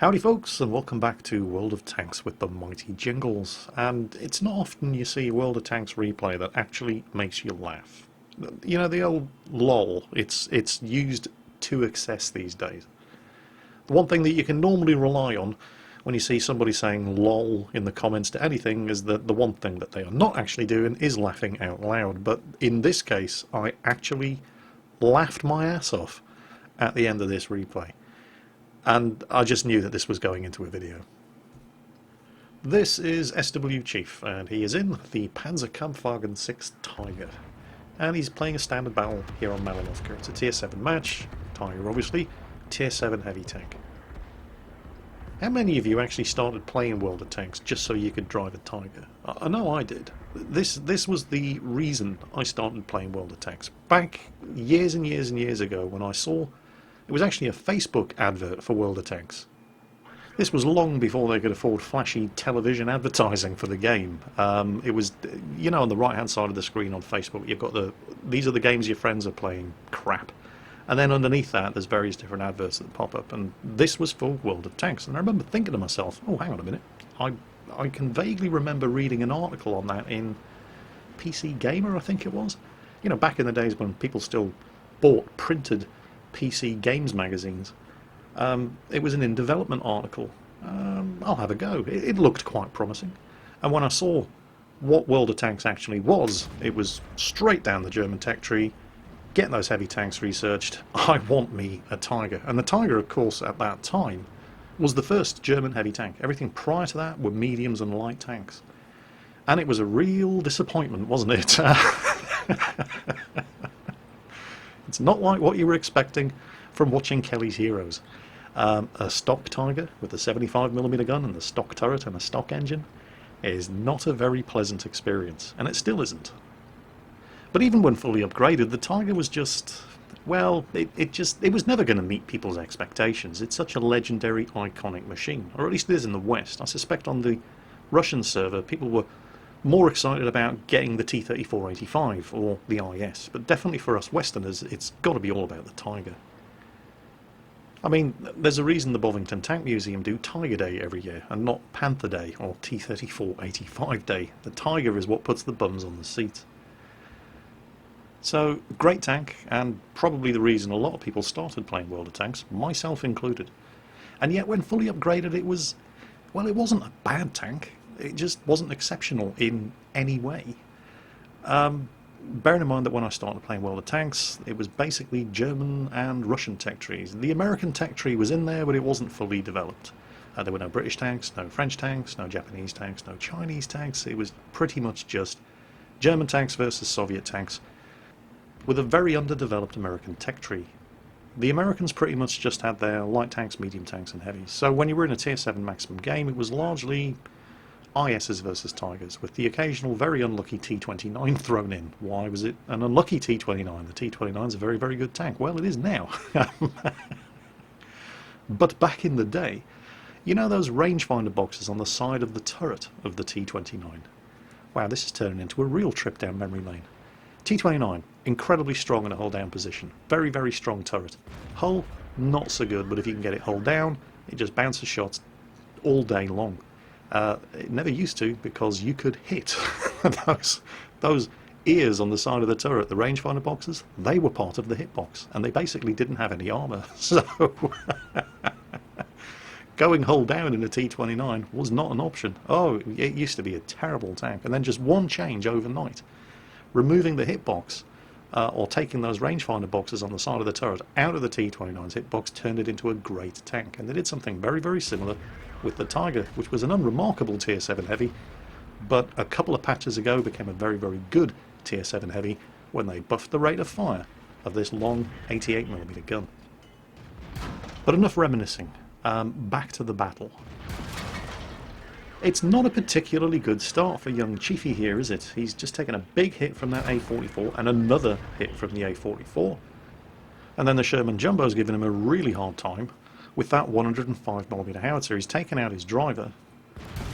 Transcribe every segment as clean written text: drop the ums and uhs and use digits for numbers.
Howdy folks, and welcome back to World of Tanks with the mighty Jingles. And it's not often you see a World of Tanks replay that actually makes you laugh. You know, the old lol, it's used to excess these days. The one thing that you can normally rely on when you see somebody saying lol in the comments to anything is that the one thing that they are not actually doing is laughing out loud. But in this case, I actually laughed my ass off at the end of this replay. And I just knew that this was going into a video. This is SW Chief, and he is in the Panzerkampfwagen 6 Tiger. And he's playing a standard battle here on Malinovka. It's a tier 7 match, Tiger obviously, tier 7 heavy tank. How many of you actually started playing World of Tanks just so you could drive a Tiger? I know I did. This was the reason I started playing World of Tanks. Back years and years and years ago when I saw it was actually a Facebook advert for World of Tanks. This was long before they could afford flashy television advertising for the game. It was, you know, on the right hand side of the screen on Facebook you've got these are the games your friends are playing crap. And then underneath that there's various different adverts that pop up, and this was for World of Tanks. And I remember thinking to myself, oh, hang on a minute, I can vaguely remember reading an article on that in PC Gamer, I think it was. You know, back in the days when people still bought printed PC games magazines. It was an in development article. I'll have a go. It looked quite promising. And when I saw what World of Tanks actually was, it was straight down the German tech tree, getting those heavy tanks researched. I want me a Tiger. And the Tiger, of course, at that time, was the first German heavy tank. Everything prior to that were mediums and light tanks. And it was a real disappointment, wasn't it? It's not like what you were expecting from watching Kelly's Heroes. A stock Tiger with a 75mm gun and a stock turret and a stock engine is not a very pleasant experience, and it still isn't. But even when fully upgraded, the Tiger was just, well, it was never going to meet people's expectations. It's such a legendary, iconic machine, or at least it is in the West. I suspect on the Russian server, people were more excited about getting the T-3485 or the IS, but definitely for us Westerners it's got to be all about the Tiger. I mean, there's a reason the Bovington Tank Museum do Tiger Day every year and not Panther Day or T-3485 Day. The Tiger is what puts the bums on the seat. So, great tank, and probably the reason a lot of people started playing World of Tanks, myself included. And yet when fully upgraded it was, well, it wasn't a bad tank. It just wasn't exceptional in any way. Bearing in mind that when I started playing World of Tanks, it was basically German and Russian tech trees. The American tech tree was in there, but it wasn't fully developed. There were no British tanks, no French tanks, no Japanese tanks, no Chinese tanks. It was pretty much just German tanks versus Soviet tanks, with a very underdeveloped American tech tree. The Americans pretty much just had their light tanks, medium tanks and heavies. So when you were in a tier 7 maximum game, it was largely ISs versus Tigers, with the occasional very unlucky T-29 thrown in. Why was it an unlucky T-29? The T-29 is a very, very good tank. Well, it is now. But back in the day, you know those rangefinder boxes on the side of the turret of the T-29? Wow, this is turning into a real trip down memory lane. T-29, incredibly strong in a hold down position. Very, very strong turret. Hull, not so good, but if you can get it hull down, it just bounces shots all day long. It never used to, because you could hit those ears on the side of the turret, the rangefinder boxes. They were part of the hitbox, and they basically didn't have any armour. So going hull down in a T-29 was not an option. Oh, it used to be a terrible tank. And then just one change overnight, removing the hitbox or taking those rangefinder boxes on the side of the turret out of the T-29's hitbox turned it into a great tank. And they did something very, very similar with the Tiger, which was an unremarkable tier 7 heavy, but a couple of patches ago became a very, very good tier 7 heavy when they buffed the rate of fire of this long 88mm gun. But enough reminiscing, back to the battle. It's not a particularly good start for young Chiefy here, is it? He's just taken a big hit from that A44 and another hit from the A44. And then the Sherman Jumbo's given him a really hard time with that 105mm howitzer. He's taken out his driver,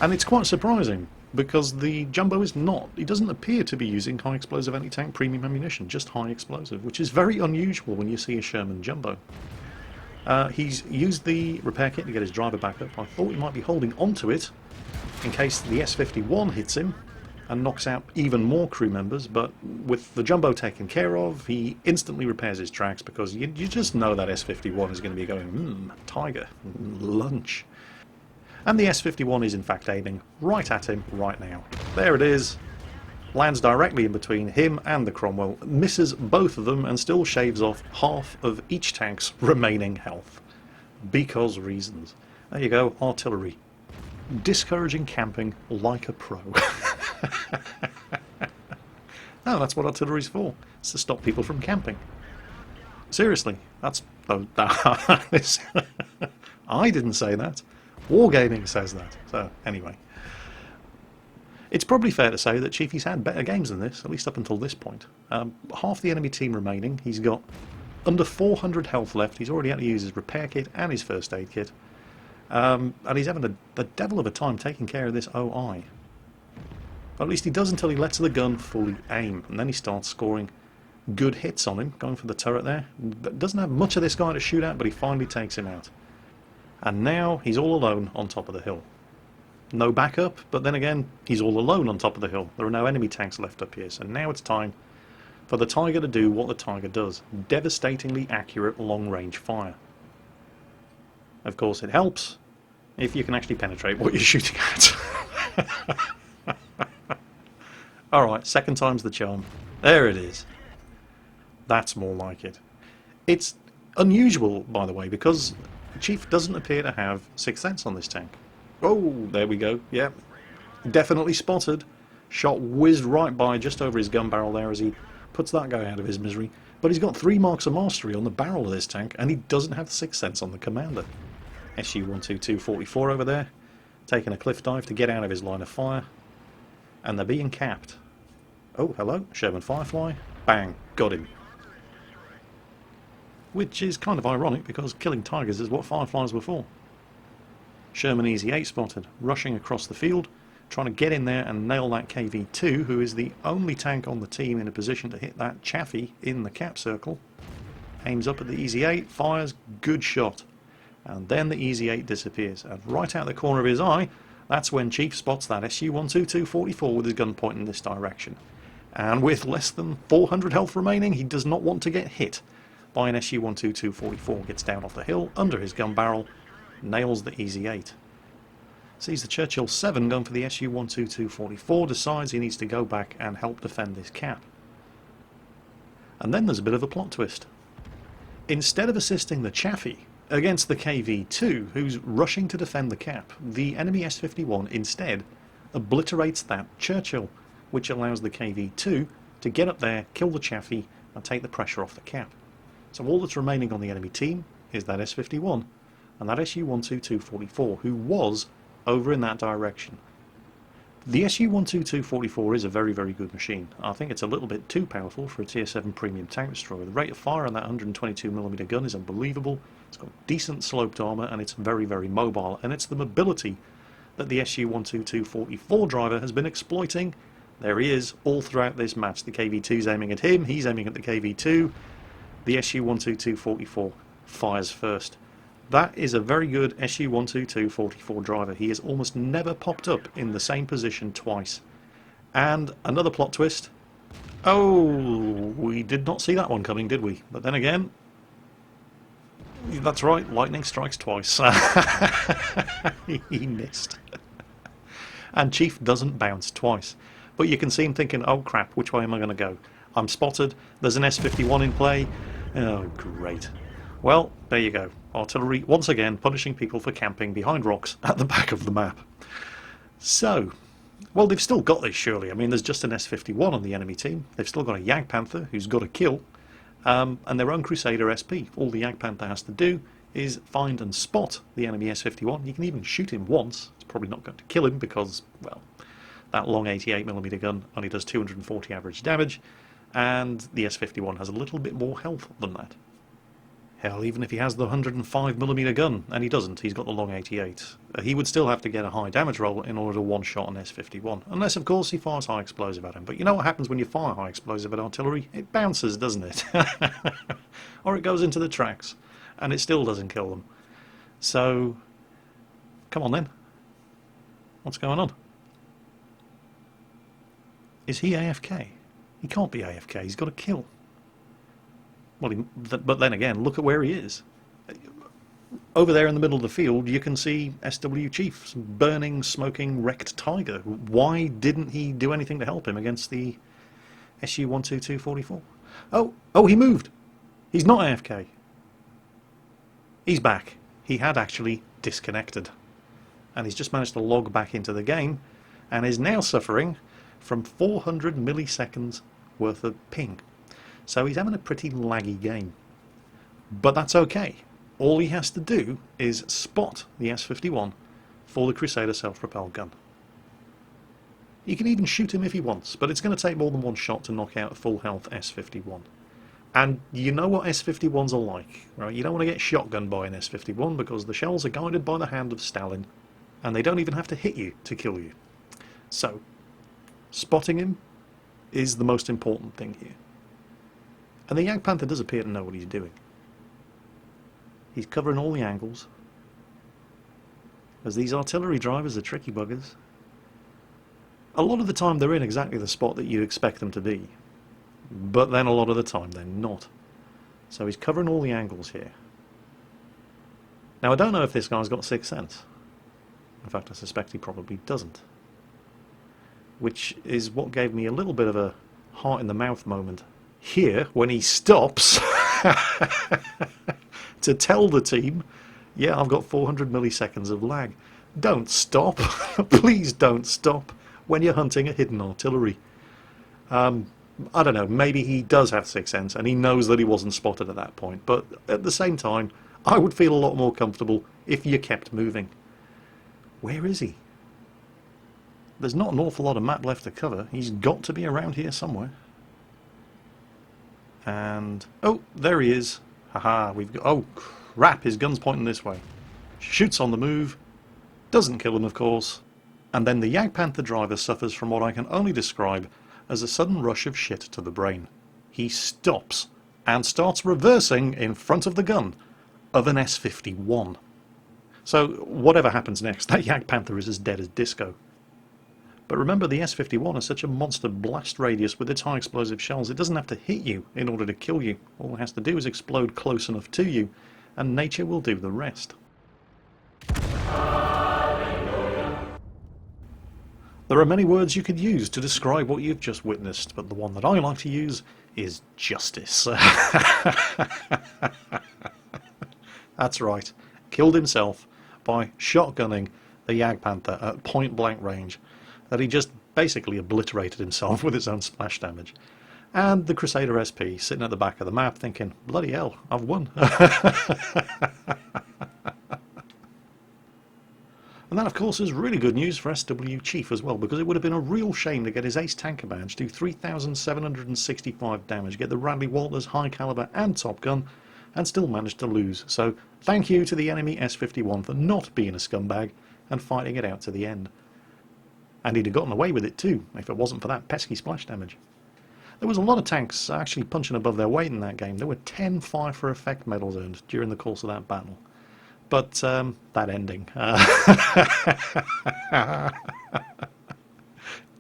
and it's quite surprising because the Jumbo is not, he doesn't appear to be using high explosive anti-tank premium ammunition, just high explosive, which is very unusual when you see a Sherman Jumbo. He's used the repair kit to get his driver back up. I thought he might be holding onto it in case the S51 hits him and knocks out even more crew members, but with the jumbo taken care of, he instantly repairs his tracks because you just know that S51 is going to be going, tiger, lunch. And the S51 is in fact aiming right at him right now. There it is. Lands directly in between him and the Cromwell, misses both of them and still shaves off half of each tank's remaining health. Because reasons. There you go, artillery. Discouraging camping like a pro. No, that's what artillery's for. It's to stop people from camping. Seriously, that's... Oh, I didn't say that. Wargaming says that. So, anyway. It's probably fair to say that Chiefy's had better games than this, at least up until this point. Half the enemy team remaining. He's got under 400 health left. He's already had to use his repair kit and his first aid kit. And he's having the devil of a time taking care of this OI. But at least he does until he lets the gun fully aim. And then he starts scoring good hits on him, going for the turret there. Doesn't have much of this guy to shoot at, but he finally takes him out. And now he's all alone on top of the hill. No backup, but then again, he's all alone on top of the hill. There are no enemy tanks left up here, so now it's time for the Tiger to do what the Tiger does. Devastatingly accurate long-range fire. Of course, it helps if you can actually penetrate what you're shooting at. Alright, second time's the charm. There it is. That's more like it. It's unusual, by the way, because Chief doesn't appear to have Sixth Sense on this tank. Oh, there we go. Yeah, definitely spotted. Shot whizzed right by just over his gun barrel there as he puts that guy out of his misery. But he's got 3 marks of mastery on the barrel of this tank, and he doesn't have the Sixth Sense on the commander. SU-122-44 over there, taking a cliff dive to get out of his line of fire. And they're being capped. Oh, hello, Sherman Firefly. Bang, got him. Which is kind of ironic, because killing tigers is what Fireflies were for. Sherman Easy 8 spotted, rushing across the field, trying to get in there and nail that KV-2, who is the only tank on the team in a position to hit that Chaffee in the cap circle. Aims up at the Easy 8, fires, good shot. And then the Easy 8 disappears, and right out the corner of his eye, that's when Chief spots that SU-122-44 with his gun pointing in this direction. And with less than 400 health remaining, he does not want to get hit by an SU-122-44. Gets down off the hill, under his gun barrel, nails the Easy 8. Sees the Churchill 7 going for the SU-122-44, decides he needs to go back and help defend this cap. And then there's a bit of a plot twist. Instead of assisting the Chaffee against the KV-2, who's rushing to defend the cap, the enemy S-51 instead obliterates that Churchill, which allows the KV-2 to get up there, kill the Chaffee, and take the pressure off the cap. So all that's remaining on the enemy team is that S-51 and that SU-122-44, who was over in that direction. The SU-122-44 is a very, very good machine. I think it's a little bit too powerful for a Tier 7 premium tank destroyer. The rate of fire on that 122mm gun is unbelievable. It's got decent sloped armour and it's very, very mobile. And it's the mobility that the SU-122-44 driver has been exploiting. There he is all throughout this match. The KV-2's aiming at him, he's aiming at the KV-2. The SU-122-44 fires first. That is a very good SU-122-44 driver. He has almost never popped up in the same position twice. And another plot twist. Oh, we did not see that one coming, did we? But then again, that's right, lightning strikes twice. He missed. And Chief doesn't bounce twice. But you can see him thinking, oh crap, which way am I going to go? I'm spotted, there's an S-51 in play. Oh, great. Well, there you go. Artillery, once again, punishing people for camping behind rocks at the back of the map. So, well, they've still got this, surely. I mean, there's just an S-51 on the enemy team. They've still got a Jagdpanther who's got a kill, and their own Crusader SP. All the Jagdpanther has to do is find and spot the enemy S-51. You can even shoot him once. It's probably not going to kill him because, well, that long 88mm gun only does 240 average damage, and the S-51 has a little bit more health than that. Hell, even if he has the 105mm gun, and he doesn't, he's got the long 88, he would still have to get a high damage roll in order to one-shot an S-51. Unless, of course, he fires high explosive at him. But you know what happens when you fire high explosive at artillery? It bounces, doesn't it? Or it goes into the tracks. and it still doesn't kill them. So, come on then. What's going on? Is he AFK? He can't be AFK, he's got to kill. Well, but then again, look at where he is. Over there in the middle of the field, you can see SW Chief, burning, smoking, wrecked Tiger. Why didn't he do anything to help him against the SU-12244? Oh, he moved. He's not AFK. He's back. He had actually disconnected. And he's just managed to log back into the game and is now suffering from 400 milliseconds worth of ping. So he's having a pretty laggy game. But that's okay. All he has to do is spot the S51 for the Crusader self-propelled gun. You can even shoot him if he wants, but it's going to take more than one shot to knock out a full health S51. And you know what S51s are like, right? You don't want to get shotgunned by an S51 because the shells are guided by the hand of Stalin, and they don't even have to hit you to kill you. So, spotting him is the most important thing here. And the Jagdpanther does appear to know what he's doing. He's covering all the angles, as these artillery drivers are tricky buggers. A lot of the time they're in exactly the spot that you expect them to be, but then a lot of the time they're not. So he's covering all the angles here. Now I don't know if this guy's got sixth sense. In fact, I suspect he probably doesn't. Which is what gave me a little bit of a heart in the mouth moment here when he stops to tell the team, yeah, I've got 400 milliseconds of lag. Don't stop. Please don't stop when you're hunting a hidden artillery. I don't know, maybe he does have sixth sense and he knows that he wasn't spotted at that point, but at the same time, I would feel a lot more comfortable if you kept moving. Where is he? There's not an awful lot of map left to cover. He's got to be around here somewhere. And, oh, there he is. Haha, we've got, oh crap, his gun's pointing this way. Shoots on the move, doesn't kill him of course, and then the Jagdpanther driver suffers from what I can only describe as a sudden rush of shit to the brain. He stops and starts reversing in front of the gun of an S51. So whatever happens next, that Jagdpanther is as dead as disco. But remember, the S51 has such a monster blast radius with its high explosive shells, it doesn't have to hit you in order to kill you. All it has to do is explode close enough to you, and nature will do the rest. There are many words you could use to describe what you've just witnessed, but the one that I like to use is justice. That's right, killed himself by shotgunning the Jagdpanther at point blank range. That he just basically obliterated himself with his own splash damage. And the Crusader SP sitting at the back of the map thinking, bloody hell, I've won. And that of course is really good news for SW Chief as well, because it would have been a real shame to get his ace tanker badge, do 3,765 damage, get the Radley Walters high caliber and Top Gun, and still manage to lose. So thank you to the enemy S51 for not being a scumbag and fighting it out to the end. And he'd have gotten away with it too, if it wasn't for that pesky splash damage. There was a lot of tanks actually punching above their weight in that game. There were 10 Fire for Effect medals earned during the course of that battle. But that ending.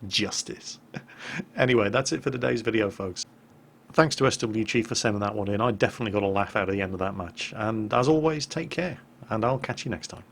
Justice. Anyway, that's it for today's video, folks. Thanks to SW Chief for sending that one in. I definitely got a laugh out of the end of that match. And as always, take care, and I'll catch you next time.